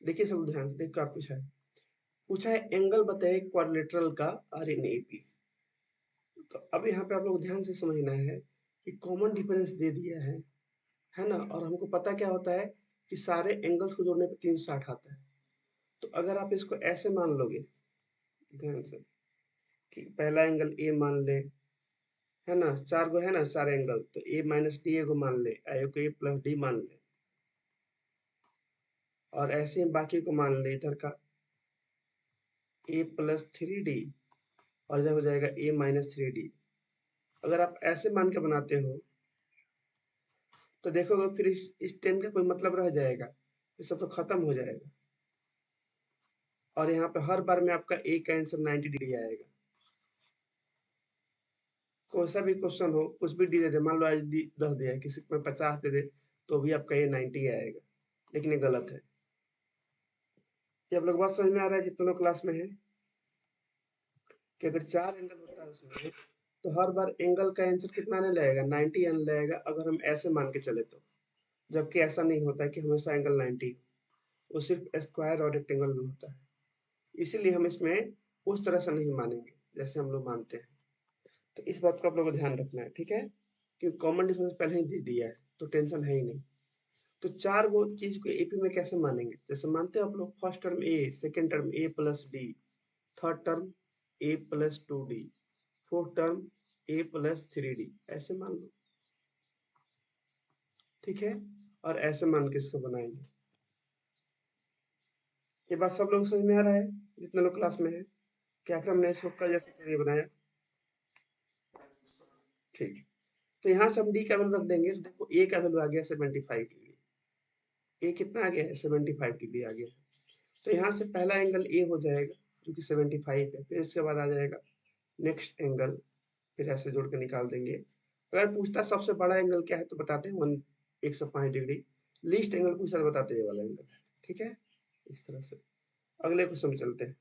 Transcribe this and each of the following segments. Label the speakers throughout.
Speaker 1: देखिए सब ध्यान से, देखो क्या पूछा है एंगल बताइए क्वाड्रिलेटरल का आर इन एपी। तो अब यहाँ पे आप लोग ध्यान से समझना है कि कॉमन डिफरेंस दे दिया है ना, और हमको पता क्या होता है कि सारे एंगल्स को जोड़ने पे 360 आता है। तो अगर आप इसको ऐसे मान लोगे ध्यान से कि पहला एंगल ए मान ले, है ना, चार गो है ना चार एंगल, तो ए माइनस डी को मान ले, ए प्लस डी मान ले, और ऐसे ही बाकी को मान ले इधर का ए प्लस थ्री डी, और इधर हो जाएगा ए माइनस थ्री डी। अगर आप ऐसे मान के बनाते हो तो देखोगे फिर इस टेन का कोई मतलब रह जाएगा, ये सब तो खत्म हो जाएगा। और यहाँ पे हर बार में आपका ए का आंसर 90 डिग्री आएगा। कोई सा भी क्वेश्चन हो, कुछ भी डी दे दे, मान लो आज डी 10 दिया है, किसी को 50 दे दे, तो भी आपका ये 90 आएगा, लेकिन ये गलत है। ये आप लोग बात समझ में आ रहा है जितने लोग क्लास में है, कि अगर चार एंगल होता है उसमें, तो हर बार एंगल का आंसर कितना आने लगेगा, 90 आने लगेगा, अगर हम ऐसे मान के चले तो। जबकि ऐसा नहीं होता है कि हमेशा एंगल 90, वो सिर्फ स्क्वायर और रेक्टेंगल में होता है। इसीलिए हम इसमें उस तरह से नहीं मानेंगे जैसे हम लोग मानते हैं। तो इस बात को आप लोगों को ध्यान रखना है, ठीक है, क्योंकि कॉमन डिफरेंस पहले ही दे दिया है, तो टेंशन है ही नहीं। तो चार वो चीज को एपी में कैसे मानेंगे, जैसे मानते हो आप लोग first term a, second term a plus d, third term a plus two d, fourth term a plus three d, ऐसे मान लो, ठीक है। और ऐसे मान के इसको बनाएंगे। ये बात सब लोग समझ में आ रहा है जितने लोग क्लास में है, क्या कर हमने इसको कल जैसे क्यों नहीं बनाया, ठीक है। तो यहाँ से हम डी का वैल्यू रख देंगे, तो देखो ए का वैल्यू आ गया 75 डिग्री, ए कितना आ गया है 75 डिग्री आ गया है। तो यहाँ से पहला एंगल ए हो जाएगा जो कि 75 है, फिर इसके बाद आ जाएगा नेक्स्ट एंगल, फिर ऐसे जोड़ के निकाल देंगे। अगर पूछता सबसे बड़ा एंगल क्या है तो बताते हैं 105 डिग्री, लीस्ट एंगल पूछता तो बताते हैं ये वाला एंगल है, ठीक है। इस तरह से अगले क्वेश्चन में चलते हैं।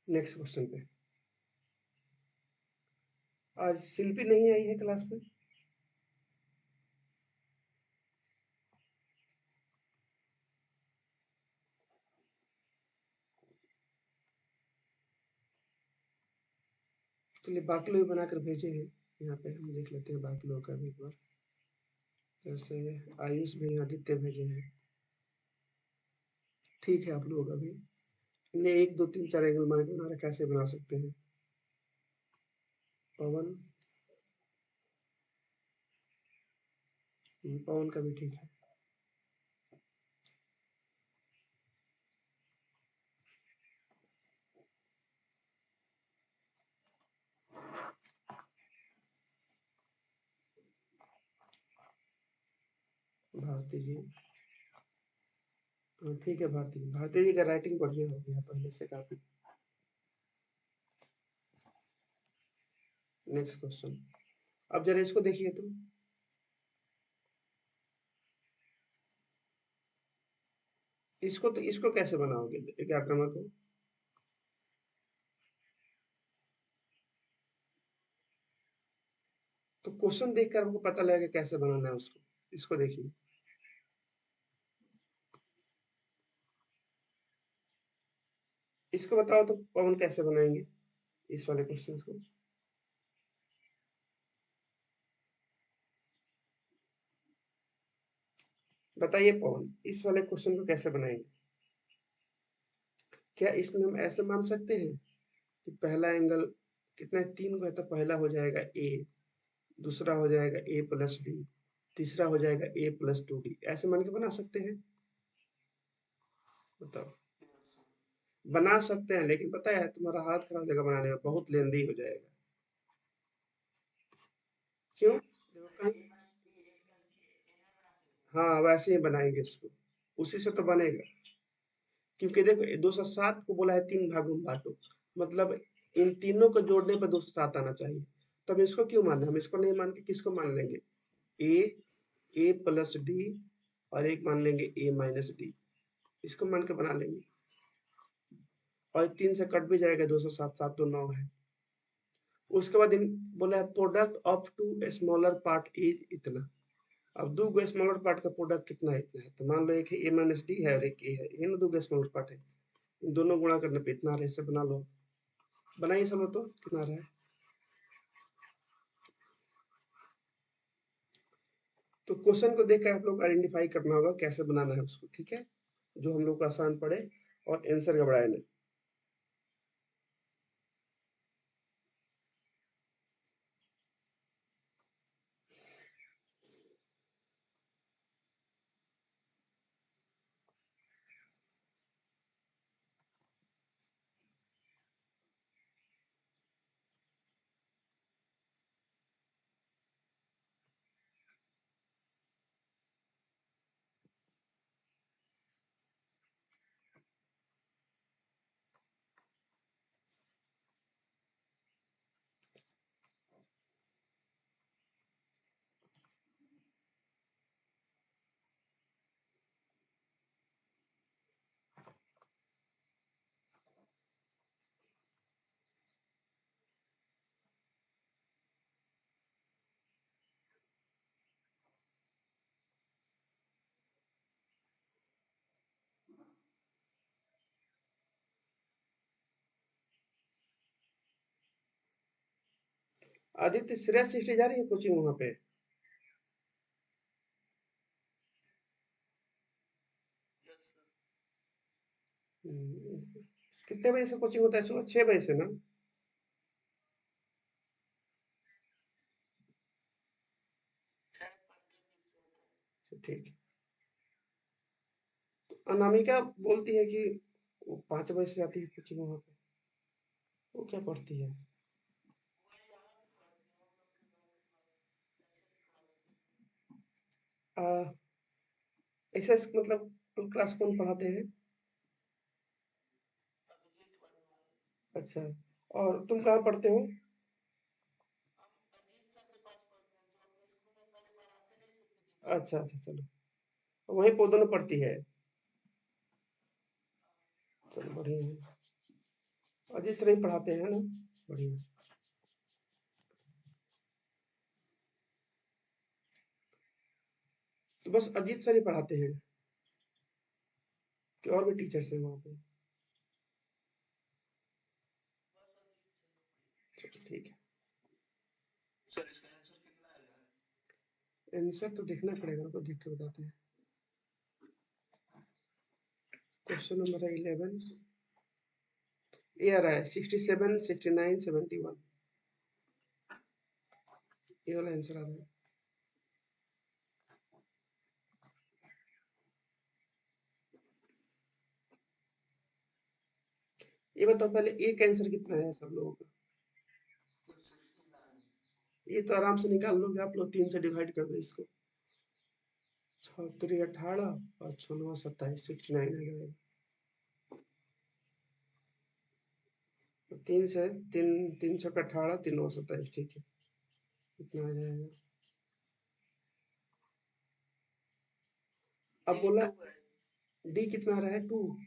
Speaker 1: नेक्स्ट क्वेश्चन पे। आज शिल्पी नहीं आई है क्लास में, चलिए बाकी लोग बनाकर भेजे हैं, यहाँ पे हम देख लेते हैं बाकी लोगों का भी एक बार। जैसे आयुष भी, आदित्य भेजे हैं, ठीक है। आप लोग अभी इन्हें 1 2 3 4 एंगल बना के बना रहे, कैसे बना सकते हैं। पवन, पवन का भी ठीक है। भारती जी, हाँ ठीक है। भारती जी, भारती जी का राइटिंग बढ़िया हो गया पहले से काफी। नेक्स्ट क्वेश्चन, अब जरा इसको देखिए तो, इसको कैसे बनाओगे 11 नंबर को। तो क्वेश्चन देखकर हमको पता लगेगा कैसे बनाना है उसको। इसको देखिए, इसको बताओ तो पवन कैसे बनाएंगे इस वाले क्वेश्चन को। बताइए पवन, इस वाले क्वेश्चन को कैसे बनाएंगे। क्या इसमें हम ऐसे मान सकते हैं कि पहला एंगल कितना है, 3 को है, तो पहला हो जाएगा ए, दूसरा हो जाएगा ए प्लस डी, तीसरा हो जाएगा ए प्लस टू डी, ऐसे मान के बना सकते हैं। बताओ, बना सकते हैं, लेकिन पता है तुम्हारा हाथ खराब हो जाएगा बनाने में, बहुत लेंदी हो जाएगा। क्यों, देखो कहीं, हाँ वैसे ही बनाएंगे इसको, उसी से तो बनेगा। क्योंकि देखो 207 को बोला है 3 भागों में बांटो, मतलब इन तीनों को जोड़ने पर 207 आना चाहिए। तब इसको क्यों माने, हम इसको नहीं मान के किसको मान लेंगे, ए, ए प्लस डी, और एक मान लेंगे ए माइनस डी, इसको मान के बना लेंगे। और 3 से कट भी जाएगा 207, 7 तो 9 है। उसके बाद बोला है product of two smaller part is इतना। अब दो गो स्मॉलर पार्ट का प्रोडक्ट कितना है, इतना है। तो मान लो एक है a माइनस डी है और एक a है, ये ना दो गो स्मॉलर पार्ट है, इन दोनों गुणा करने पे इतना आ रहा है। इससे बना लो, बनाइए सब तो कितना आ रहा है। तो क्वेश्चन को देख कर आप लोग आइडेंटिफाई करना होगा कैसे बनाना है उसको, ठीक है, जो हम लोग को आसान पड़े और आंसर घबराए नहीं। आदित्य श्रेया सृष्टि जा रही है कोचिंग वहां पे? कितने बजे से कोचिंग होता है? सुबह 6 बजे से ना? अच्छा, ठीक है। तो अनामिका बोलती है कि वो 5 बजे से आती है कोचिंग वहां पे, वो क्या पढ़ती है? ऐसा मतलब क्लास कौन पढ़ाते हैं? अच्छा, और तुम कहाँ पढ़ते हो? अच्छा अच्छा, चलो वहीं पे दोनों पढ़ती है। चलो बढ़िया है, अजीत सर ही पढ़ाते हैं ना, बढ़िया। तो बस अजीत सर ही पढ़ाते हैं कि और भी टीचर्स हैं वहाँ पे? चलो ठीक है। आंसर तो देखना पड़ेगा, उनको देख के बताते हैं। क्वेश्चन नंबर है 11, ये आ रहा है 67, 69, 71, ये वाला आंसर आ रहा है। ये बताओ पहले एक आंसर कितना है सब लोगों का? ये तो आराम से निकाल लोगे आप लोग, 3 से डिवाइड कर दो इसको। 6×3 = 18 और 6×9 = 27, 69 आ जाएगा। तो 3 3 9 27, ठीक है, इतना आ जाएगा। अब बोला डी कितना आ रहा है? 2।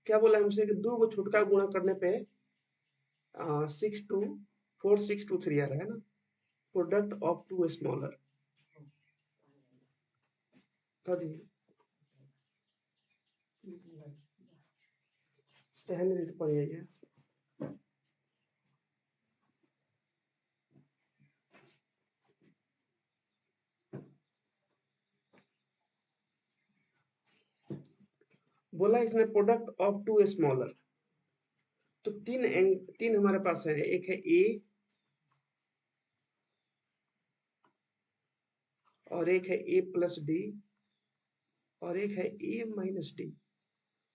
Speaker 1: क्या बोला हमसे कि दो को छुटका गुणा करने पे 624 623 आ रहा है ना, प्रोडक्ट ऑफ टू स्मॉलर। तो रहने दे, तो पड़ जाइए। बोला इसने प्रोडक्ट ऑफ टू स्मॉलर, तो तीन हमारे पास है, एक है ए और एक है ए प्लस डी और एक है ए माइनस डी।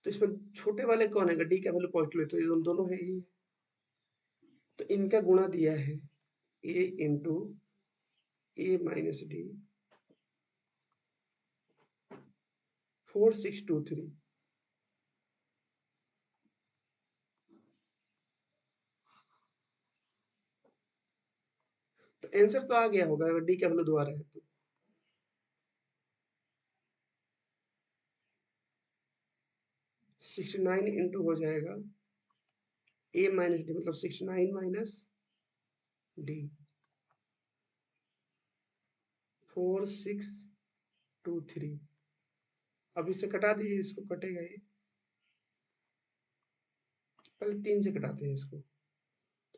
Speaker 1: तो इसमें छोटे वाले कौन है? डी का वैल्यू पॉजिटिव है, तो ये दोनों है ही। तो इनका गुणा दिया है ए इंटू ए माइनस डी 4623। तो आंसर तो आ गया होगा अगर डी का वैल्यू दोबारा है तो। 69 इंटू हो जाएगा a माइनस डी, मतलब 69 माइनस डी, 4623। अब इसे कटा दीजिए, इसको कटेगा ये, पहले 3 से कटाते हैं इसको,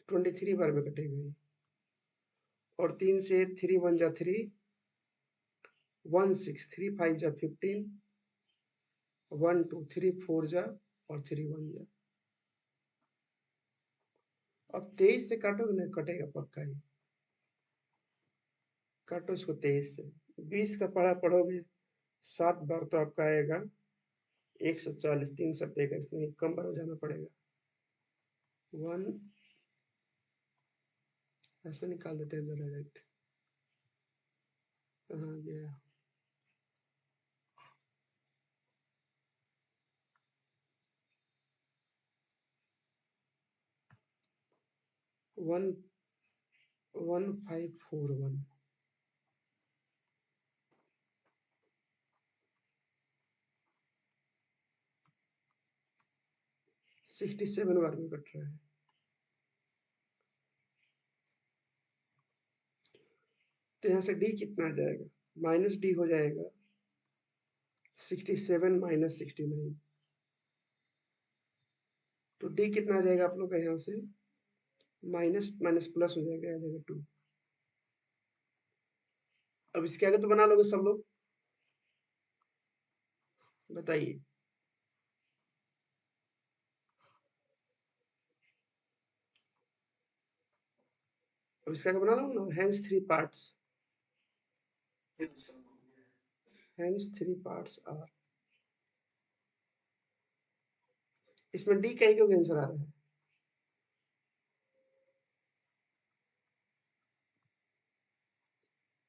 Speaker 1: 23 बार में कटेगा ये, और 3 से 3 1 जा 3, 16, 3 5 जा 15, 1 2 3 4 जा और 3 1 जा। अब 23 से काटोगे ना, कटेगा पक्का ही, काटो इसको 23 से। 20 का पढ़ा पढ़ोगे 7 बार तो आपका आएगा 140, 3 शब्द का, इसमें कम बार हो जाना पड़ेगा। 1 ऐसे निकाल देते हैं डायरेक्ट, कहाँ गया, वन 1541, 67 बार में कट रहा है। तो यहाँ से डी कितना आ जाएगा, माइनस डी हो जाएगा 67 माइनस 69। तो डी कितना आ जाएगा आप लोग का, यहाँ से माइनस माइनस प्लस हो जाएगा, आ जाएगा 2। अब इसके आगे तो बना लोगे सब लोग, बताइए। अब इसके आगे बना लो ना, hence 3 parts, hence 3 parts are, इसमें डी का ही क्यों आंसर आ रहा है,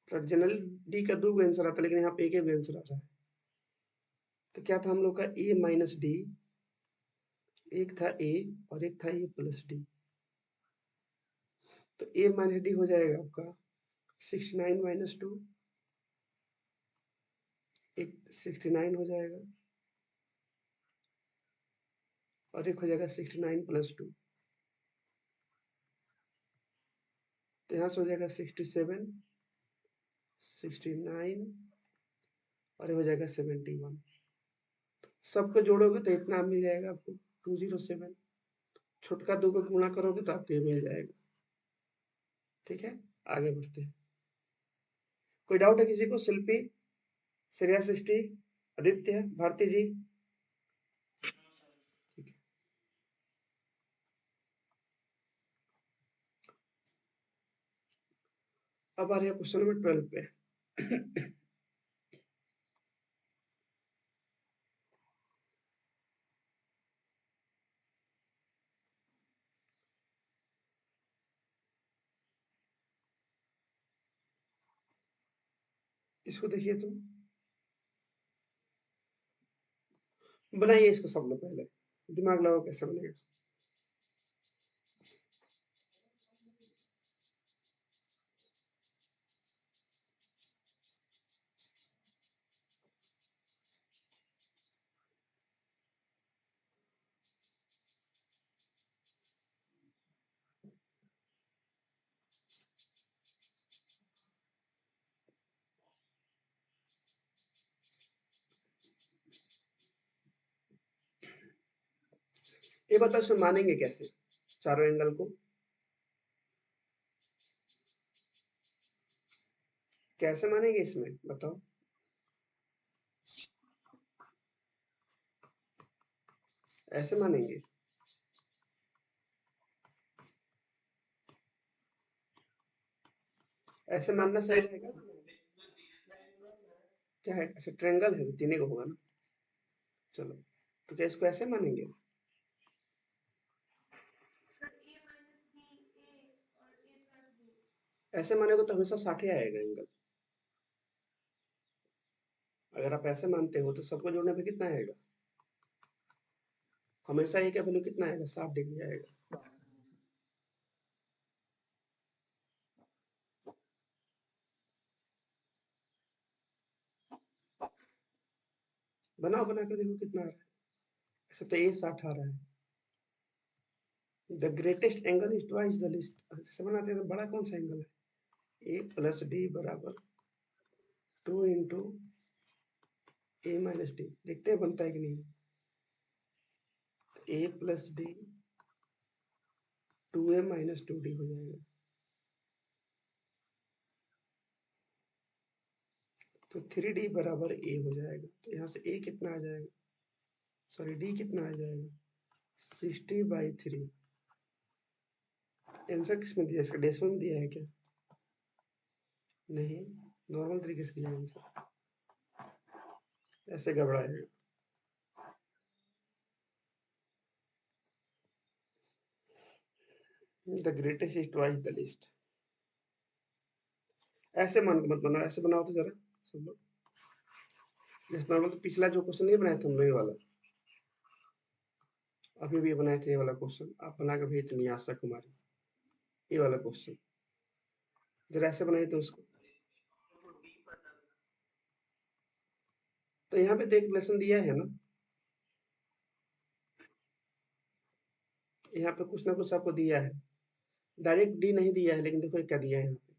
Speaker 1: तो जनरली डी का 2 आंसर आता है, लेकिन यहाँ पे एक ही आंसर आ रहा है। तो क्या था हम लोग का, ए माइनस डी, एक था ए और एक था ए प्लस डी। तो ए माइनस डी हो जाएगा आपका 69 माइनस 2, एक 69 हो जाएगा, और एक हो जाएगा 69 प्लस 2। तो यहाँ से हो जाएगा 67, 69 और ये हो जाएगा 71। सबको जोड़ोगे तो इतना मिल जाएगा आपको 207। छोटका 2 को गुणा करोगे तो आपको ये मिल जाएगा। ठीक है, आगे बढ़ते हैं। कोई डाउट है किसी को? शिल्पी, श्रेया, सृष्टि, आदित्य, भारती जी? ठीक है, अब आ रहे हैं क्वेश्चन नंबर 12 पे। इसको देखिए, तुम बनाइए इसको सब लोग, पहले दिमाग लगाओ कैसे बनेगा। ये बताओ, इसे मानेंगे कैसे चारों एंगल को? कैसे मानेंगे इसमें, बताओ। ऐसे मानेंगे? ऐसे मानना सही रहेगा? क्या है, ऐसे ट्रायंगल है, तीन को होगा ना। चलो, तो क्या इसको ऐसे मानेंगे? ऐसे मानेगे तो हमेशा 60 ही आएगा एंगल। अगर आप ऐसे मानते हो तो सबको जोड़ने पे कितना आएगा? हमेशा ये क्या वैल्यू कितना आएगा, 60 डिग्री आएगा। बनाओ, बना कर देखो कितना आ रहा है। तो ए 60 आ रहा है। The greatest angle is twice the list. समझ आते हैं, बड़ा कौन सा एंगल है? ए प्लस डी बराबर 2 इंटू ए माइनस डी। देखते हैं बनता है कि नहीं। ए plus D 2a minus 2d हो जाएगा। तो 3d बराबर a हो जाएगा। तो यहाँ से a कितना आ जाएगा, सॉरी d कितना आ जाएगा, 60/3। आंसर किसमें दिया, इसका डेसिमल में दिया है क्या? नहीं, नॉर्मल तरीके से दिया आंसर, ऐसे घबराएगा। The greatest is twice the least. ऐसे मान के मत बनाओ, ऐसे बनाओ तो जरा सब लोग। जैसे नॉर्मल तो पिछला जो क्वेश्चन नहीं बनाया था हम लोग, ये वाला अभी भी बनाए थे, ये वाला क्वेश्चन आप बना कर भेज नहीं, आशा कुमारी, ये वाला क्वेश्चन जरा ऐसे बनाए थे उसको। तो यहाँ पे तो एक लेसन दिया है ना, यहाँ पे कुछ ना कुछ आपको दिया है। डायरेक्ट डी नहीं दिया है, लेकिन देखो ये क्या दिया है यहाँ पे,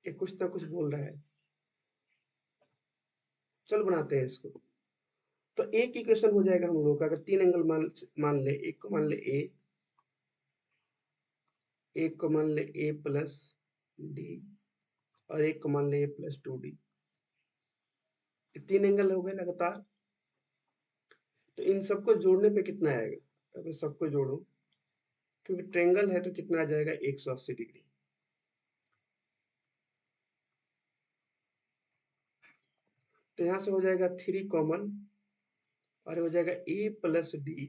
Speaker 1: ये कुछ ना कुछ बोल रहा है। चलो बनाते हैं इसको। तो एक इक्वेशन हो जाएगा हम लोग का, अगर तीन एंगल मान ले, एक को मान ले ए, एक को मान ले ए प्लस डी, और एक को मान ले ए प्लस 2d। तीन एंगल हो गए लगातार। तो इन सबको जोड़ने पे कितना आएगा, अब सबको जोड़ो, क्योंकि ट्रेंगल है तो कितना आ जाएगा, 180 डिग्री। तो यहाँ से हो जाएगा 3 कॉमन, और हो जाएगा ए प्लस डी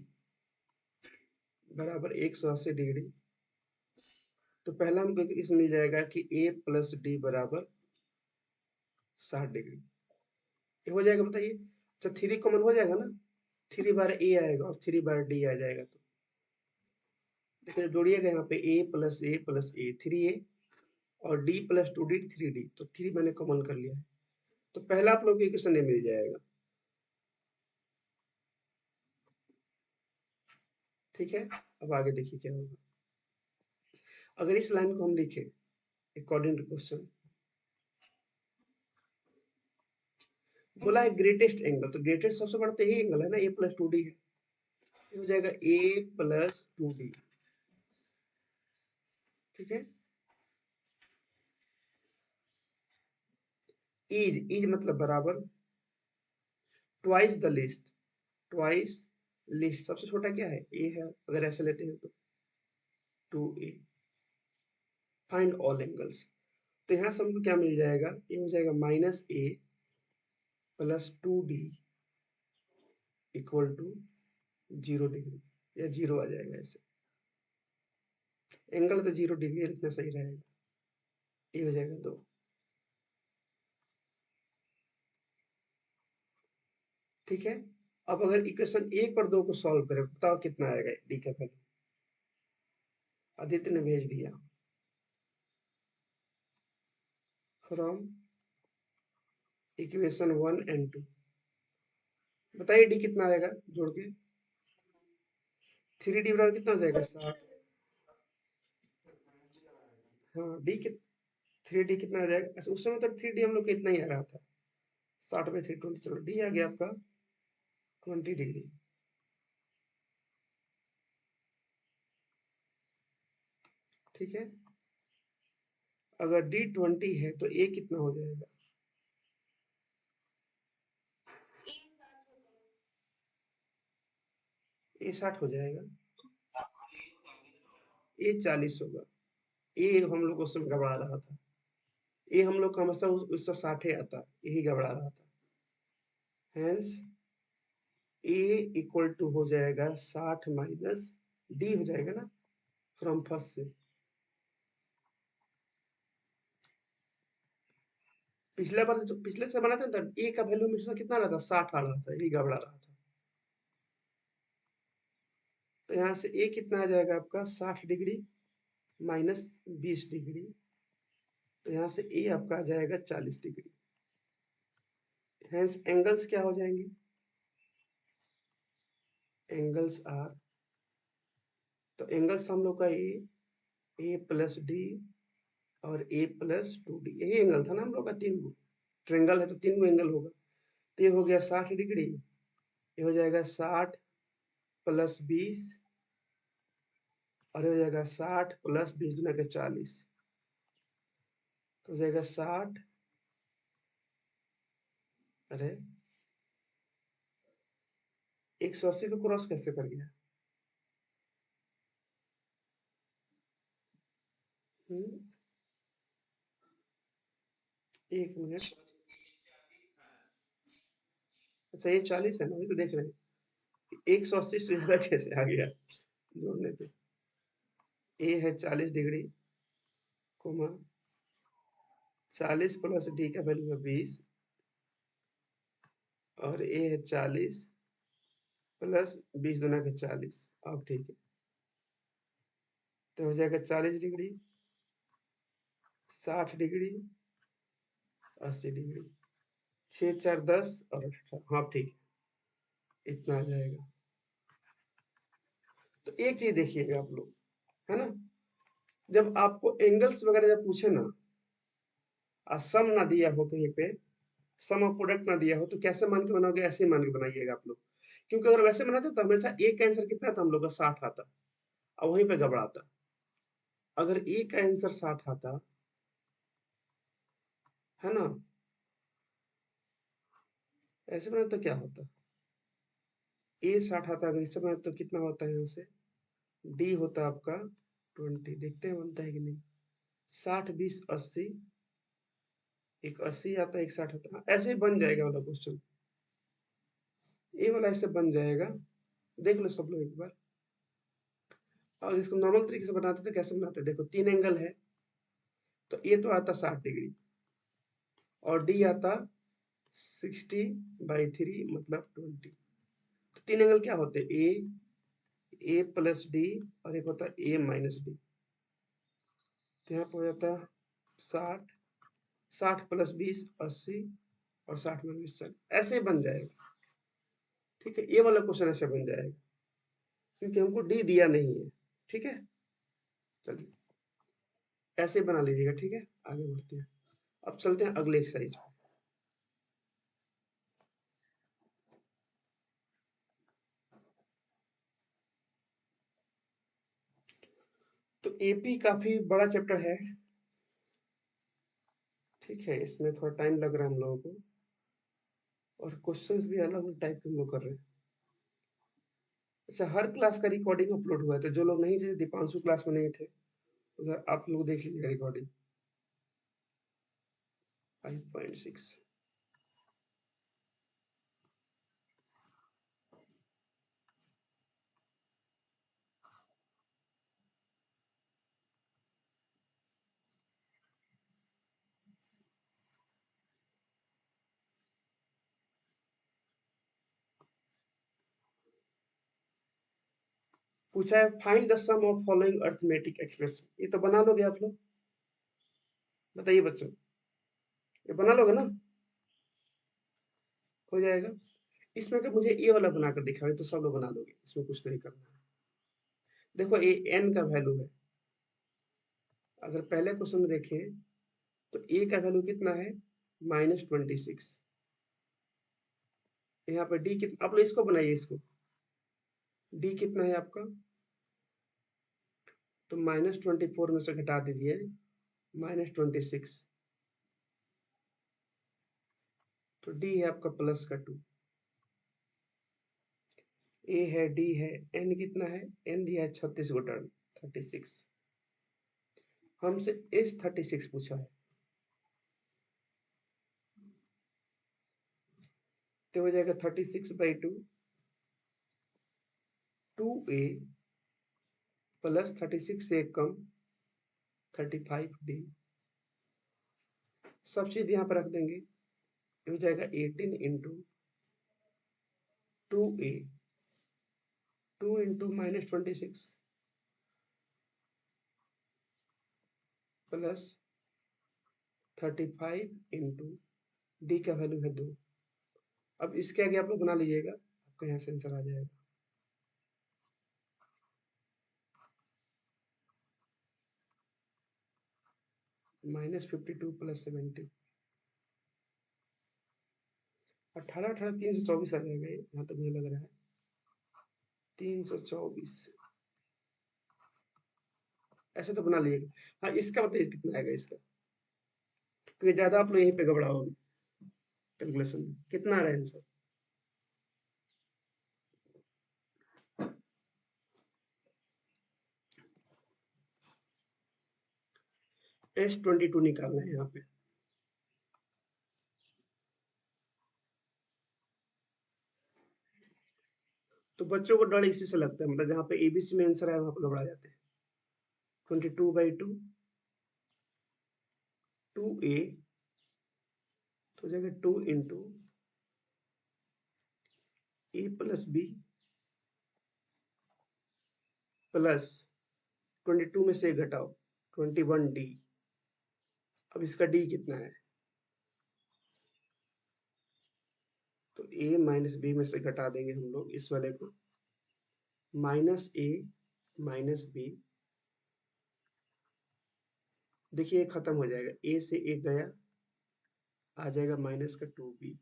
Speaker 1: बराबर 180 डिग्री। तो पहला हमको इसमें मिल जाएगा कि ए प्लस डी बराबर 60 डिग्री। ये हो जाएगा, बताइए। अच्छा 3 कॉमन हो जाएगा ना, 3 बार ए आएगा और 3 बार डी आ जाएगा। तो देखिए जोड़िएगा यहाँ पे ए प्लस ए 3a, और डी प्लस 2d 3d। तो 3 मैंने कॉमन कर लिया है, तो पहला आप लोग को इक्वेशन मिल जाएगा। ठीक है, अब आगे देखिए क्या होगा। अगर इस लाइन को हम लिखें अकॉर्डिंग टू क्वेश्चन, बोला है ग्रेटेस्ट एंगल, तो ग्रेटेस्ट सबसे बड़ा तो यही एंगल है ना, ए प्लस 2d है। ये हो जाएगा ए प्लस 2d। ठीक है, इज इज मतलब बराबर, twice the list, twice list सबसे छोटा क्या है, ए है, अगर ऐसे लेते हैं तो 2a। Find all angles. तो यहाँ से हमको क्या मिल जाएगा, ये हो जाएगा -a plus 2d equal to 0 degree, या 0 आ जाएगा ऐसे। एंगल तो 0 डिग्री लिखना सही रहेगा। ये हो जाएगा 2। ठीक है, अब अगर इक्वेशन 1 और 2 को सॉल्व करें, बताओ कितना आएगा डी का वैल्यू। आदित्य ने भेज दिया, फ्रॉम इक्वेशन 1 एंड 2। बताइए डी कितना आएगा जोड़ के। 3d बराबर कितना हो जाएगा, 60। हाँ डी के 3d कितना आ जाएगा, अच्छा उस समय तक 3d हम लोग को इतना ही आ रहा था, 60/320। चलो डी आ गया आपका 20 डिग्री। ठीक है, अगर डी 20 है तो ए कितना हो जाएगा, ए 60 हो जाएगा, ए 40 होगा। ए हम लोग उस समय घबरा रहा था, ये हम लोग का हमेशा उससे 60 आता, यही घबरा रहा था। हेंस ए इक्वल टू हो जाएगा 60 माइनस डी हो जाएगा ना, फ्रॉम फर्स्ट से। पिछले बार जो पिछले से बना था ना, ए का वैल्यू हमेशा कितना रहा था, 60 आ रहा था, यही घबरा रहा था। तो यहाँ से ए कितना आ जाएगा आपका, 60 डिग्री माइनस 20 डिग्री। तो यहाँ से ए आपका आ जाएगा 40 डिग्री। हेंस एंगल्स क्या हो जाएंगे, एंगल्स आर, तो एंगल्स हम लोग का ए प्लस डी और ए प्लस 2d, यही एंगल था ना हम लोग का, 3 गो ट्रेंगल है तो 3 गो एंगल होगा। तो ये हो गया 60 डिग्री, ये हो जाएगा 60 प्लस 20 और ये हो जाएगा 60 प्लस 20 दूना के 40, तो हो जाएगा 60, अरे 180 को क्रॉस कैसे कर गया? एक मिनट, अच्छा ये 40 है ना, वही तो देख रहे हैं 180 से ज्यादा कैसे आ गया जोड़ने पे। ए है 40 डिग्री कोमा 40 प्लस डी का वैल्यू है 20 और ए है 40 प्लस 20 दूना के 40। अब ठीक है, तो हो जाएगा 40 डिग्री, 60 डिग्री, 80 डिग्री, 6 4 10 और 18, हाँ ठीक है, इतना आ जाएगा। तो एक चीज देखिएगा आप लोग, है ना, जब आपको एंगल्स वगैरह जब पूछे ना और सम ना दिया हो कहीं पे, सम और प्रोडक्ट ना दिया हो, तो कैसे मान के बनाओगे? ऐसे ही मान के बनाइएगा आप लोग, क्योंकि अगर वैसे बनाते तो हमेशा एक का आंसर कितना था हम लोग का? 60 आता और वहीं पे घबराता। अगर एक का आंसर 60 आता, है ना, ऐसे बनाते तो क्या होता? ए 60 आता, अगर इस समय तो कितना होता है यहाँ से? डी होता आपका 20, देखते हैं बनता है कि नहीं। 60 20 80, एक 80 आता है, एक 60 आता है, ऐसे ही बन जाएगा वाला क्वेश्चन, ये वाला ऐसे बन जाएगा। देख लो सब लोग एक बार। और इसको नॉर्मल तरीके से बनाते तो कैसे बनाते? देखो 3 एंगल है, तो ये तो आता 60 डिग्री और डी आता 60/3 मतलब 20। तो 3 एंगल क्या होते हैं? ए प्लस डी और एक होता है ए माइनस डी। तो यहाँ पर हो जाता है 60, 60 प्लस 20 80 और 60 में 20 40, ऐसे ही बन जाएगा। ठीक है, ये वाला क्वेश्चन ऐसे बन जाएगा क्योंकि हमको डी दिया नहीं है। ठीक है, चलिए ऐसे ही बना लीजिएगा। ठीक है, आगे बढ़ते हैं, अब चलते हैं अगले एक्सरसाइज पे। तो एपी काफी बड़ा चैप्टर है, ठीक है, इसमें थोड़ा टाइम लग रहा है हम लोगों को और क्वेश्चंस भी अलग अलग टाइप के हम लोग कर रहे हैं। अच्छा, हर क्लास का रिकॉर्डिंग अपलोड हुआ है, तो जो लोग नहीं थे, दीपांशु क्लास में नहीं थे, उधर आप लोग देख लीजिएगा रिकॉर्डिंग 5.6। पूछा है find the sum of following arithmetic expression, ये तो बना लोगे आप लोग? बताइए बच्चों, ये बना लोगे ना? हो जाएगा। इसमें अगर मुझे ए वाला बनाकर दिखाओ तो सब लोग बना लोगे, इसमें कुछ नहीं करना है। देखो ए एन का वैल्यू है, अगर पहले क्वेश्चन में देखें तो ए का वैल्यू कितना है? -26। यहाँ पे डी कितना, आप लोग इसको बनाइए, इसको डी कितना है आपका? तो -24 में से घटा दीजिए -26, तो डी है आपका +2। ए है, डी है, एन कितना है? एन दिया है 36 गो टर्म, 36। हमसे एस 36 पूछा है, तो हो जाएगा 36/2, 2a प्लस 36 से एक कम 35d, सब चीज यहाँ पर रख देंगे, हो जाएगा 18 into 2a, 2 into -26 plus 35 into D का वैल्यू है 2। अब इसके आगे आप लोग बना लीजिएगा, आपका यहाँ से आंसर आ जाएगा। -52 + 70, 18 18 324 आ जाएगा ये, जहाँ तक मुझे लग रहा है 324। ऐसे तो बना लीजिएगा। हाँ, इसका बताइए कितना आएगा इसका, क्योंकि ज़्यादा आप लोग यहीं पे घबराओगे कैलकुलेशन में। कितना आ रहा है आंसर? S22 निकालना है यहाँ पे। तो बच्चों को डर इसी से लगता है, मतलब जहाँ पे एबीसी में आंसर आया वहाँ पे घबरा जाते हैं। 22/2 2a, तो हो जाएगा 2 इंटू a + b प्लस 22 में से घटाओ 21d। अब इसका d कितना है? तो a - b में से घटा देंगे हम लोग इस वाले को, -a - b। देखिए ये खत्म हो जाएगा, a से 1 गया, आ जाएगा माइनस का 2b,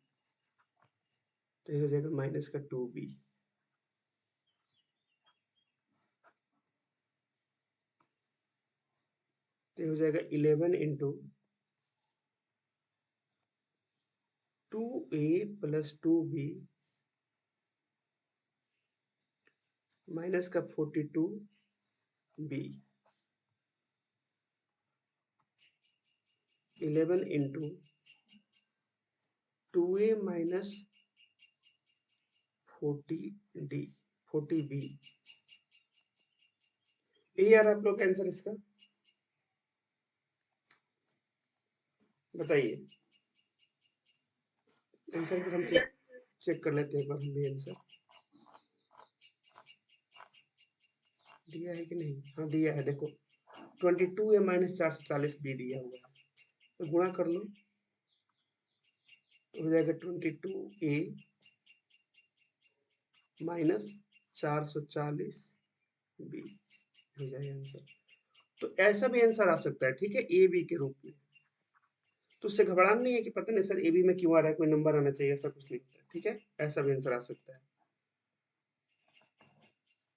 Speaker 1: तो ये हो जाएगा माइनस का 2b। तो ये हो जाएगा 11 इंटू 2a + 2b माइनस का 42b। 11 into 2a - 40d 40b। यही आ रहा है आप लोग का आंसर इसका, बताइए आंसर। फिर हम चेक कर लेते हैं एक बार हम भी आंसर दिया है कि नहीं। हाँ दिया है, देखो 22a - 440b दिया हुआ है, तो गुणा कर लो, तो हो जाएगा 22a - 440b हो जाएगा आंसर। तो ऐसा भी आंसर आ सकता है, ठीक है, ए बी के रूप में। तो उससे घबराना नहीं है कि पता नहीं सर ए बी में क्यों आ रहा है, कोई नंबर आना चाहिए, ऐसा कुछ नहीं होता है, ठीक है, ऐसा भी आंसर आ सकता है।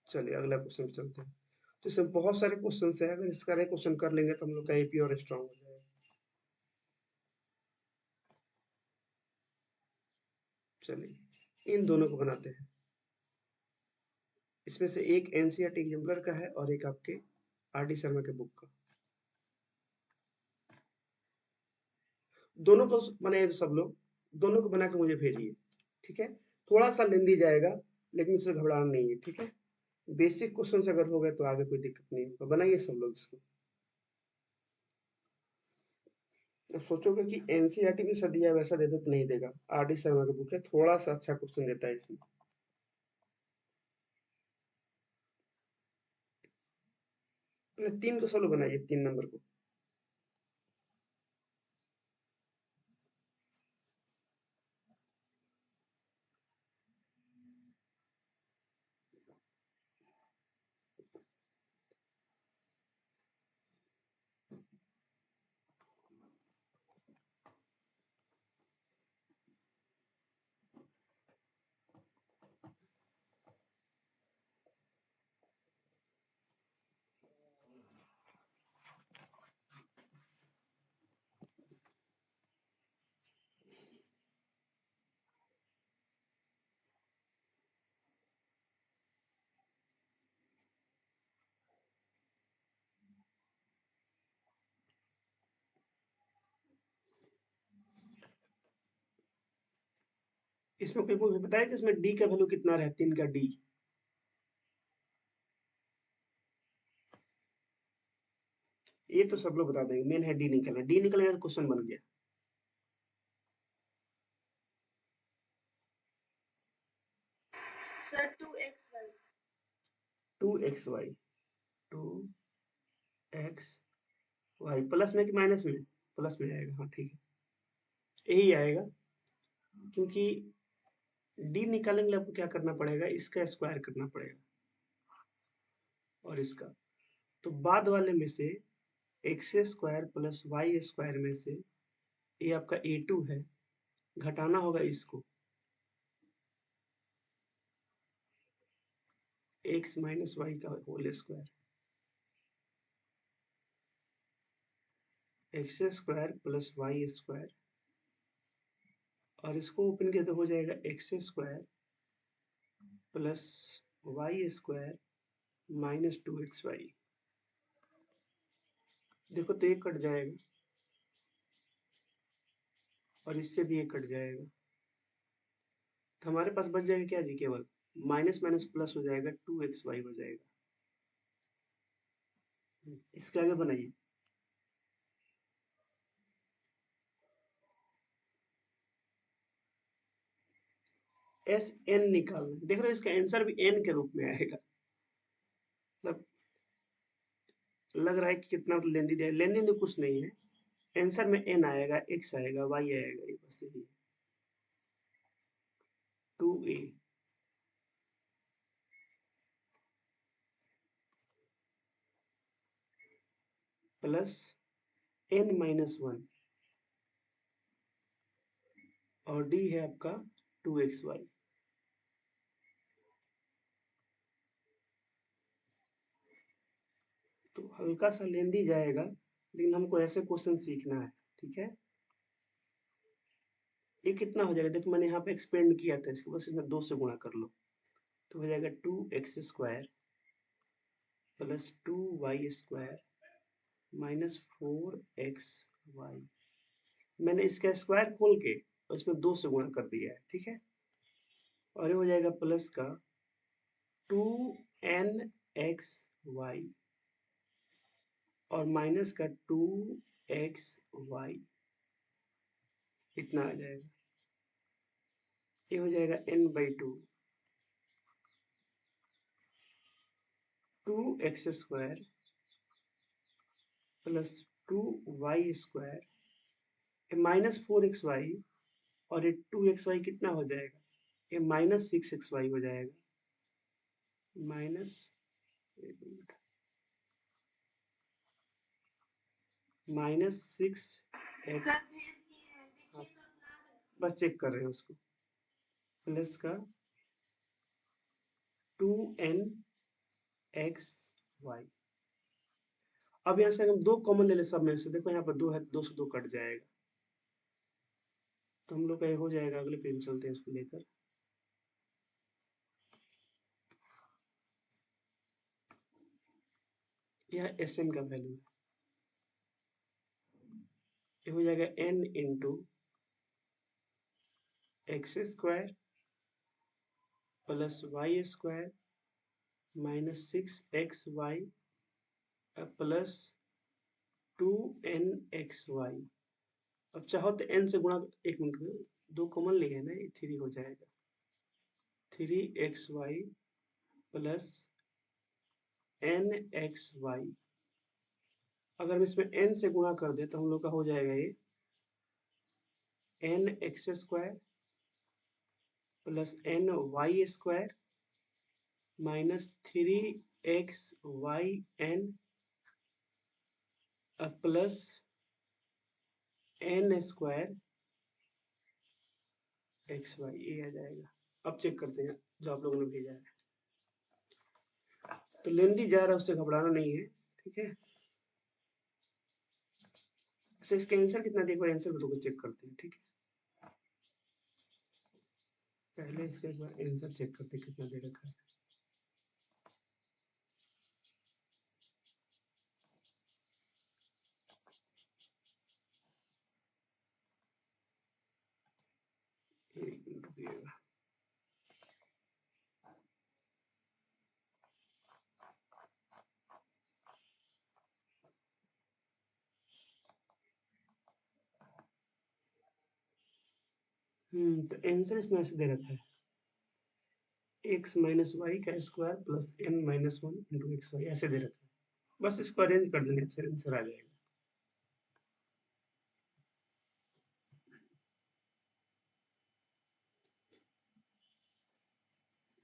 Speaker 1: चलिए अगला क्वेश्चन चलते हैं। तो इसमें बहुत सारे क्वेश्चन है, अगर इसका क्वेश्चन कर लेंगे तो हम लोग का एपी और स्ट्रांग हो जाएगा। चलिए इन दोनों को बनाते हैं। इसमें से एक एनसीईआरटी एग्जाम्पलर का है और एक आपके आर डी शर्मा के बुक का। दोनों को बनाए सब लोग, दोनों को बना के मुझे भेजिए, ठीक है। थोड़ा सा लेंदी जाएगा लेकिन इससे घबराना नहीं है, ठीक है। बेसिक क्वेश्चन अगर हो गए तो आगे कोई दिक्कत नहीं होगा, बनाइए सब लोग इसको। अब सोचोगे कि एनसीईआरटी में सर दिया वैसा दे दो तो नहीं देगा, आर डी शर्मा का बुक है, थोड़ा सा अच्छा क्वेश्चन देता है इसमें। पहले 3 को सब लोग बनाइए, 3 नंबर को। इसमें कोई मुझे बताया कि इसमें डी का वैल्यू कितना रहा, 3 का डी। ये तो सब लोग बता देंगे, मेन है डी निकलना, डी निकल गया तो क्वेश्चन बन गया।
Speaker 2: Sir 2xy
Speaker 1: 2xy 2xy plus में कि माइनस में? प्लस में आएगा, हाँ ठीक है, यही आएगा, क्योंकि डी निकालने के लिए आपको क्या करना पड़ेगा, इसका स्क्वायर करना पड़ेगा और इसका, तो बाद वाले में से x square plus y square में से ये आपका a2 है, घटाना होगा इसको x माइनस वाई का whole square, x square plus y square, और इसको ओपन किया तो हो जाएगा x square plus y square minus 2xy। देखो तो ये कट जाएगा और इससे भी ये कट जाएगा, तो हमारे पास बच जाएगा क्या जी, केवल माइनस माइनस प्लस हो जाएगा, 2xy हो जाएगा। इसके आगे बनाइए। एस एन निकालना, देख रहे हो इसका आंसर भी एन के रूप में आएगा। मतलब लग रहा है कि कितना लेंदी दिया, लेंदी तो कुछ नहीं है, आंसर में एन आएगा, एक्स आएगा, वाई आएगा, ये बस यही है, 2a प्लस n माइनस 1 और d है आपका 2xy। तो हल्का सा लेंदी जाएगा, लेकिन हमको ऐसे क्वेश्चन सीखना है, ठीक है। ये कितना हो जाएगा, देखो मैंने यहाँ पे एक्सपेंड किया था इसको, बस इसमें 2 से गुणा कर लो, तो हो जाएगा 2x square plus 2y square minus 4xy। मैंने इसका स्क्वायर खोल के और इसमें 2 से गुणा कर दिया है, ठीक है। और ये हो जाएगा प्लस का 2nxy और माइनस का 2xy, इतना आ जाएगा। ये हो जाएगा n/2, 2x square plus 2y square minus 4xy, और ये 2xy कितना हो जाएगा, ये माइनस 6xy हो जाएगा, माइनस माइनस 6x, हाँ, बस चेक कर रहे हैं उसको, प्लस का 2nxy। अब यहाँ से हम 2 कॉमन ले ले सब में से, देखो यहाँ पर 2 है, 2 से 2 कट जाएगा, तो हम लोग का ये हो जाएगा। अगले पेज में चलते हैं इसको लेकर। यह एस एन का वैल्यू है, ये हो जाएगा n into x square plus y square minus 6xy plus 2nxy। अब चाहो तो n से गुणा, एक मिनट में 2 कॉमन लिए ना, ये 3 हो जाएगा, 3xy प्लस nxy। अगर हम इसमें n से गुणा कर दे तो हम लोग का हो जाएगा ये nx square plus ny square minus 3xyn plus n square xy, ये आ जाएगा। अब चेक करते हैं जो आप लोगों ने भेजा है, तो लेंदी जा रहा है, उससे घबराना नहीं है, ठीक है। अच्छा इसका आंसर कितना, देखो आंसर को चेक करते हैं, ठीक है। पहले इसका एक बार आंसर चेक करते हैं कितना दे रखा है। एक मिनट रुकिएगा। तो आंसर इसमें ऐसे दे रखा है, x माइनस वाई का square plus n minus 1 into x y, ऐसे दे रखा है। बस इसको अरेंज कर देने से आंसर आ जाएगा।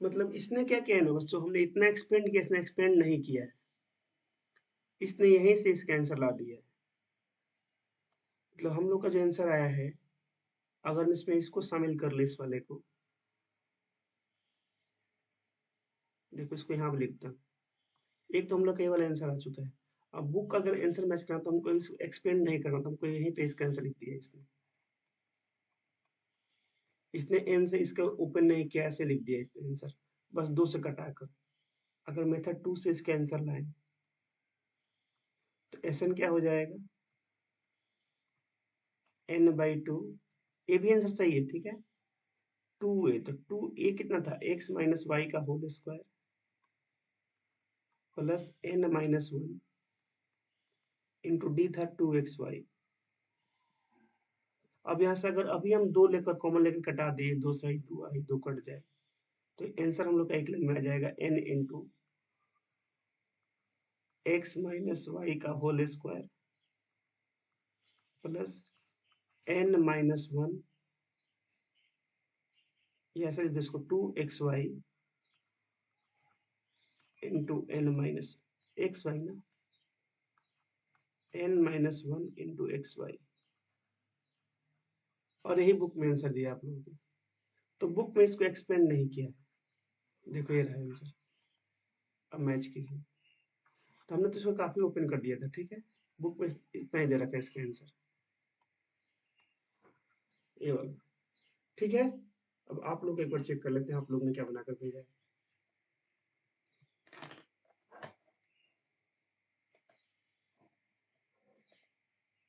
Speaker 1: मतलब इसने क्या किया है ना, बस जो हमने इतना एक्सपेंड किया, इसने एक्सपेंड नहीं किया है, इसने यहीं से इसका आंसर ला दिया है। मतलब हम लोग का जो आंसर आया है, अगर मैं इसमें इसको शामिल कर ले, इस वाले को, देखो इसको यहाँ पे लिखता हूँ। एक तो हम लोग का ये वाला आंसर आ चुका है। अब बुक का अगर आंसर मैच करना तो हमको इसको एक्सपेंड नहीं करना, तो हमको यहीं पे इसका आंसर लिख दिया इसने। इसने एन से इसका ओपन नहीं किया, ऐसे लिख दिया इसने आंसर, बस 2 से कटाकर। अगर मेथड 2 से इसके आंसर लाएं तो एस एन क्या हो जाएगा, n/2। ये भी आंसर सही है, ठीक है। 2a, तो 2a कितना था, x माइनस वाई का whole square plus n-1 into D था 2xy। अब यहाँ से अगर अभी हम 2 लेकर कॉमन लेकर कटा दिए, 2 सही 2 आई, 2 कट जाए, तो आंसर हम लोग का एक लाइन में आ जाएगा n into x minus y का होल स्क्वायर प्लस n-1, यहाँ से इसको 2xy इंटू n-xy ना, n-1 इंटू xy। और यही बुक में आंसर दिया आप लोगों को, तो बुक में इसको एक्सपेंड नहीं किया है। देखो ये रहा आंसर, अब मैच कीजिए। तो हमने तो इसको काफी ओपन कर दिया था, ठीक है। बुक में इतना ही दे रखा है इसका आंसर, ये वाला, ठीक है। अब आप लोग एक बार चेक कर लेते हैं आप लोग ने क्या बनाकर भेजा है।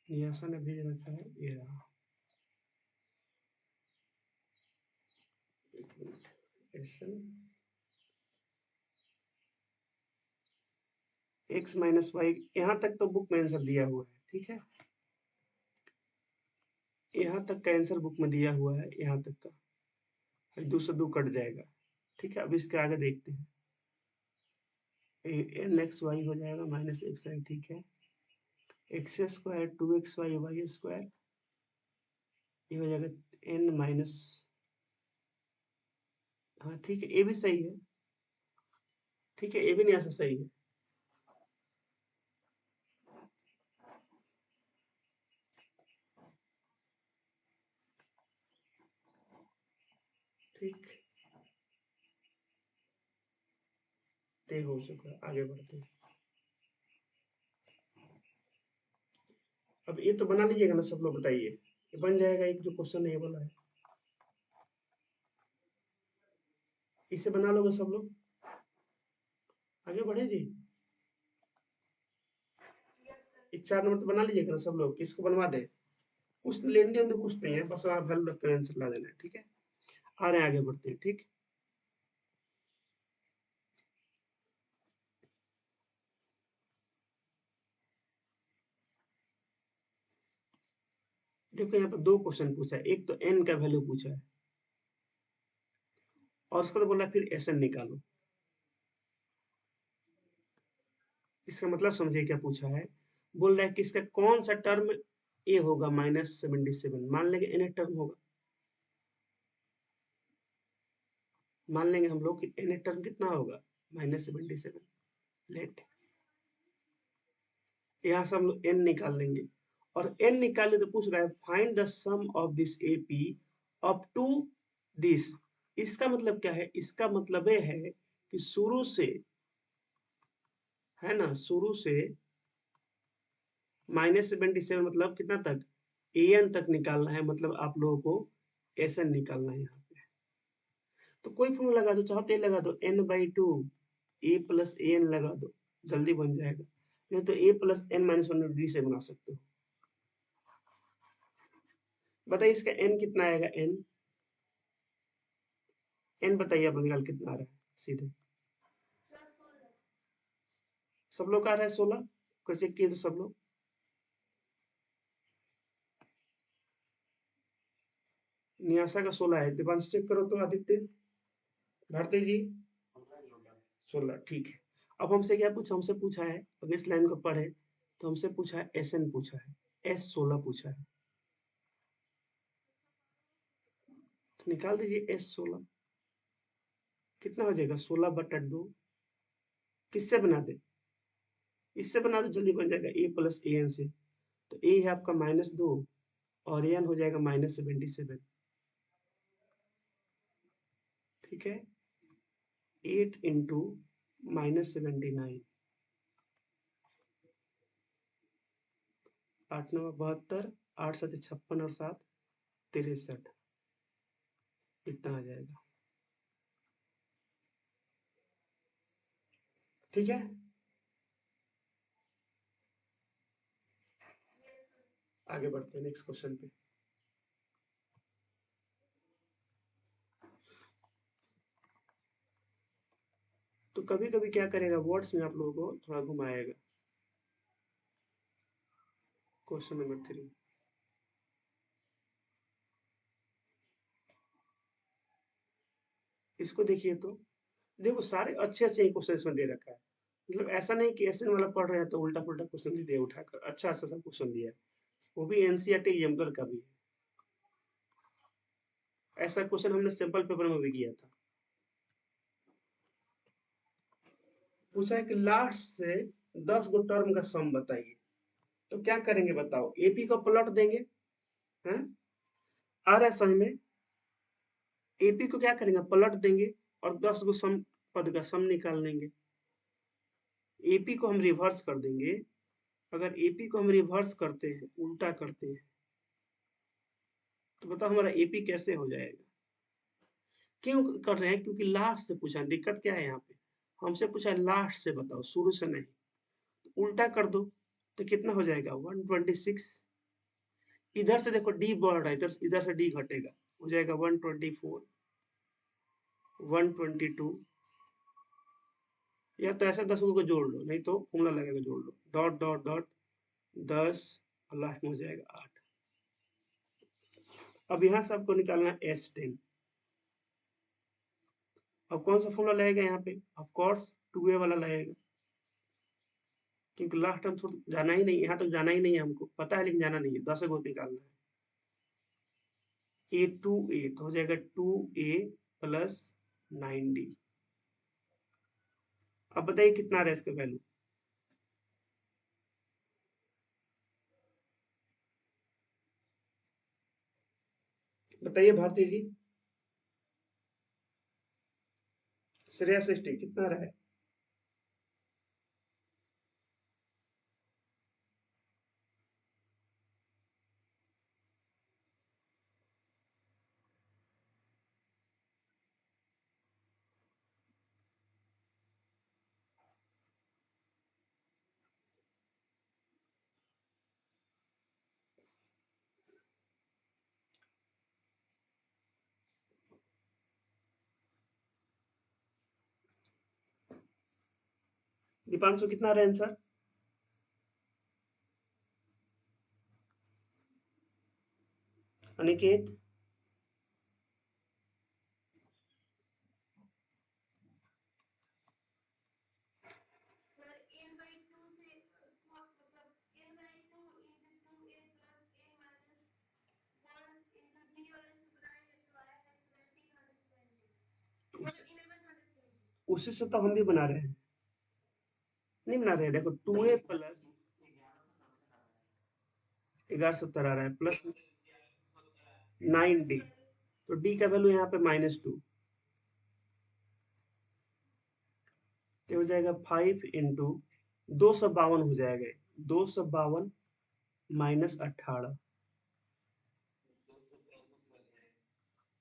Speaker 1: नियासा ने भेज रखा है, ये रहा। एक्स माइनस वाई, यहाँ तक तो बुक में आंसर दिया हुआ है, ठीक है। यहाँ तक का आंसर बुक में दिया हुआ है, यहाँ तक का 2 से 2 कट जाएगा, ठीक है। अब इसके आगे देखते हैं, एन एक्स वाई हो जाएगा माइनस एक्स वाई, ठीक है। X square 2xy Y square, ये हो जाएगा n-, हाँ ठीक है, ये भी सही है, ठीक है, ये भी नहीं ऐसा सही है। ठीक, तय हो चुका है, आगे बढ़ते हैं। अब ये तो बना लीजिएगा ना सब लोग, बताइए। ये बन जाएगा, एक जो क्वेश्चन है ये वाला है, इसे बना लोगे सब लोग, आगे बढ़े जी। इस 4 नंबर तो बना लीजिएगा ना सब लोग, किसको बनवा दे, कुछ लेन देन तो कुछ नहीं है, बस आप वैल्यू रखकर आंसर ला देना है, ठीक है। आ रहे हैं, आगे बढ़ते हैं, ठीक। देखो यहाँ पर 2 क्वेश्चन पूछा है, एक तो n का वैल्यू पूछा है और उसको तो बोला फिर एस एन निकालो। इसका मतलब समझिए क्या पूछा है, बोल रहा है कि इसका कौन सा टर्म ए होगा -77, मान लेंगे एन टर्म होगा, मान लेंगे हम लोग कि एन टर्म कितना होगा -77, लेट, यहाँ से हम लोग एन निकाल लेंगे, और एन निकाले तो पूछ रहा है find the sum of this AP up to this. इसका मतलब क्या है, इसका मतलब ये है कि शुरू से, है ना, शुरू से -77 मतलब कितना तक, ए एन तक निकालना है, मतलब आप लोगों को एस एन निकालना है यहाँ पे। तो कोई फॉर्मूला लगा दो, चाहो तो ये लगा दो n/2 A plus A N लगा दो, जल्दी बन जाएगा। नहीं तो ए प्लस n-1 से बना सकते हो। बताइए इसका n कितना आएगा, n बताइए आप निकाल कितना आ रहा है सीधे। सब लोग का आ रहा है 16, कैसे किए तो सब लोग, नियासा का 16 है, दिवांश चेक करो तो, आदित्य, भारती जी 16, ठीक है। अब हमसे क्या पूछा, हमसे पूछा है, अब इस लाइन को पढ़े तो हमसे पूछा है एस एन पूछा है, S16 पूछा है, तो निकाल दीजिए S16 कितना हो जाएगा, 16/2, किससे बना दे, इससे बना दो, जल्दी बन जाएगा a प्लस ए एन से। तो a है आपका -2 और an हो जाएगा -77। ठीक है, 8 इंटू -79, 8 9 72, 8 7 56 और 7 63, इतना आ जाएगा। ठीक है, आगे बढ़ते हैं नेक्स्ट क्वेश्चन पे। तो कभी कभी क्या करेगा, वर्ड्स में आप लोगों को थोड़ा घुमाएगा। क्वेश्चन नंबर 3, इसको देखिए तो देखो, सारे अच्छे अच्छे क्वेश्चन इसमें दे रखा है। मतलब ऐसा नहीं कि एसएन वाला पढ़ रहे हैं तो उल्टा पुल्टा क्वेश्चन दे दिया उठाकर, अच्छा अच्छा सब क्वेश्चन दिया है। वो भी एनसीईआरटी एग्जाम्पलर का भी है। ऐसा क्वेश्चन हमने सैंपल पेपर में भी किया था। पूछा है कि लास्ट से 10 गो टर्म का सम बताइए। तो क्या करेंगे बताओ, एपी को प्लॉट देंगे, हैं? आ रहा है समझ में? एपी को क्या करेंगे, पलट देंगे और 10 गो सम पद का सम निकाल लेंगे। एपी को हम रिवर्स कर देंगे। अगर एपी को हम रिवर्स करते हैं, उल्टा करते हैं, तो बताओ हमारा एपी कैसे हो जाएगा। क्यों कर रहे हैं, क्योंकि लास्ट से पूछा। दिक्कत क्या है यहाँ पे, हमसे पूछा लास्ट से बताओ, शुरू से नहीं। तो उल्टा कर दो तो कितना हो जाएगा, 126। इधर से देखो डी बढ़ रहा है, इधर इधर से डी घटेगा, हो जाएगा 124, 122। या तो ऐसे 10 को जोड़ लो, नहीं तो फॉर्मूला लगेगा जोड़ लो, डॉट डॉट डॉट 10 और लास्ट में हो जाएगा 8। अब यहाँ से आपको निकालना है S10। अब कौन सा फॉर्मूला लगेगा यहाँ पे, ऑफ कोर्स 2a वाला लगेगा, क्योंकि लास्ट टाइम थोड़ा जाना ही नहीं, यहाँ तक जाना ही नहीं है, हमको पता है लेकिन जाना नहीं है, 10 को निकालना है। A2a तो हो जाएगा 2a प्लस 9d। अब बताइए कितना आ रहा है इसका वैल्यू। बताइए भारती जी, श्रेया सृष्टि कितना रहा है। दीपांशु कितना आ रहा है आंसर। अनिकेत, उसी से तो हम भी बना रहे हैं, नहीं बना रहे हैं। देखो 2a प्लस 1170 आ रहा है प्लस 9d, तो d का वैल्यू यहाँ पे -2, तो हो जाएगा 5 इंटू 252 हो जाएगा, 252 -18।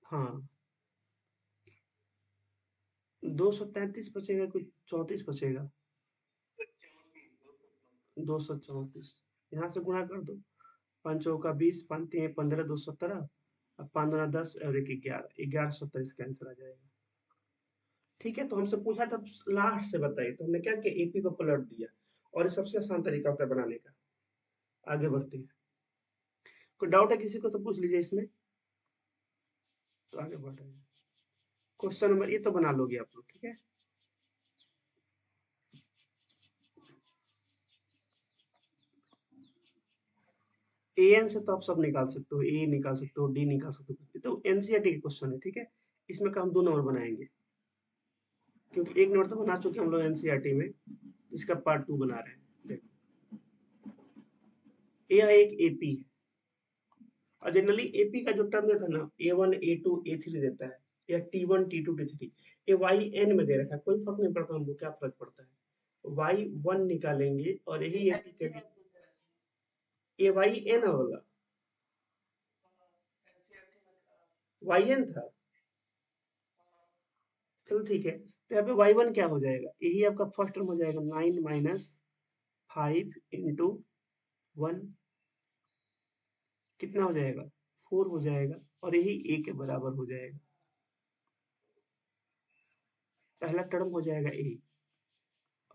Speaker 1: हाँ, 233 बचेगा, कुछ 34 बचेगा, 234। यहाँ से गुणा कर दो, 5 चौका 20, 5 3 15, 217, अब 5 दूना 10 और 1 11, 1170 इसका आंसर आ जाएगा। ठीक है, तो हमसे पूछा था लास्ट से बताइए, तो हमने क्या किया, एपी को पलट दिया, और ये सबसे आसान तरीका होता है बनाने का। आगे बढ़ते हैं, कोई डाउट है किसी को तो पूछ लीजिए इसमें। तो आगे बढ़ रहे हैं, क्वेश्चन नंबर, ये तो बना लोगे आप लोग, ठीक है। एन से तो आप सब निकाल सकते हो, ए निकाल सकते हो, डी निकाल सकते हो, ये तो एनसीईआरटी के क्वेश्चन है, ठीक है। इसमें का हम 2 नंबर बनाएंगे, क्योंकि 1 नंबर तो बना चुके हम लोग एनसीईआरटी में, इसका पार्ट 2 बना रहे हैं। यह एक एपी है और जनरली एपी का जो टर्म देता है ना A1 A2 A3 देता है या T1 T2 T3 ये YN में दे रखा है कोई फर्क नहीं पड़ता हमको क्या फर्क पड़ता है Y1 निकालेंगे और यही एपी के लिए ये YN होगा YN था चलो ठीक है तो यहाँ पे Y1 क्या हो जाएगा यही आपका फर्स्ट टर्म हो जाएगा 9 माइनस 5 इंटू 1 कितना हो जाएगा 4 हो जाएगा और यही A के बराबर हो जाएगा पहला टर्म हो जाएगा A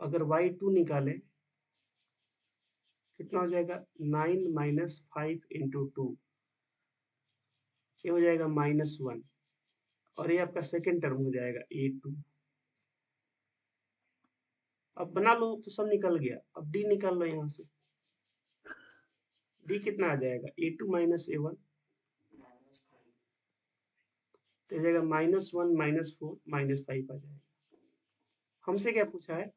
Speaker 1: अगर Y2 निकालें कितना हो जाएगा 9 माइनस 5 इंटू 2 ये हो जाएगा -1 और ये आपका सेकेंड टर्म हो जाएगा A2 अब बना लो तो सब निकल गया अब D निकाल लो यहाँ से D कितना आ जाएगा A2 माइनस A1 तो हो जाएगा -1 -4 -5 आ जाएगा हमसे क्या पूछा है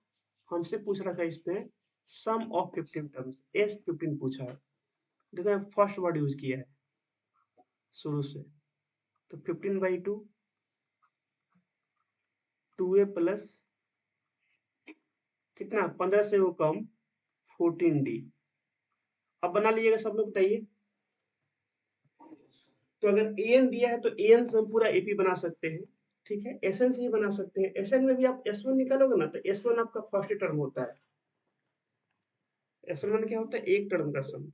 Speaker 1: हमसे पूछ रखा है इसने सम ऑफ 15 टर्म्स S15 पूछा है देखो यहाँ फर्स्ट वर्ड यूज किया है शुरू से तो 15/2 2A प्लस कितना 15 से वो कम 14D अब बना लीजिएगा सब लोग बताइए तो अगर an दिया है तो an से हम पूरा ap बना सकते हैं ठीक है sn से ही बना सकते हैं sn में भी आप s1 निकालोगे ना तो s1 आपका फर्स्ट टर्म होता है s1 क्या होता है एक टर्म का सम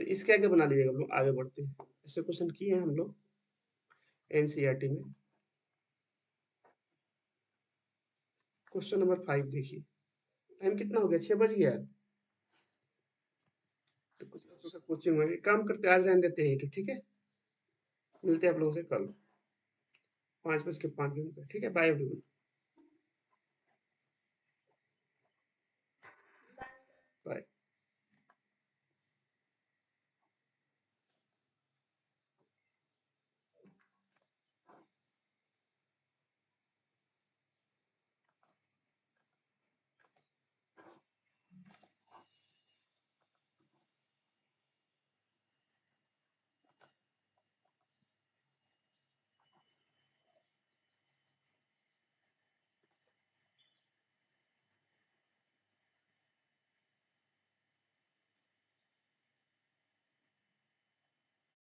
Speaker 1: तो इसके आगे बना लीजिएगा हम लोग आगे बढ़ते हैं ऐसे क्वेश्चन किए हैं हम लोग एनसीईआरटी में क्वेश्चन नंबर 5 देखिए टाइम कितना हो गया 6 बज गया तो कुछ लोगों का कोचिंग में काम करते आज रहने देते हैं ठीक है मिलते हैं आप लोगों से कल 5:05 पर ठीक है बाय एवरीवन बाय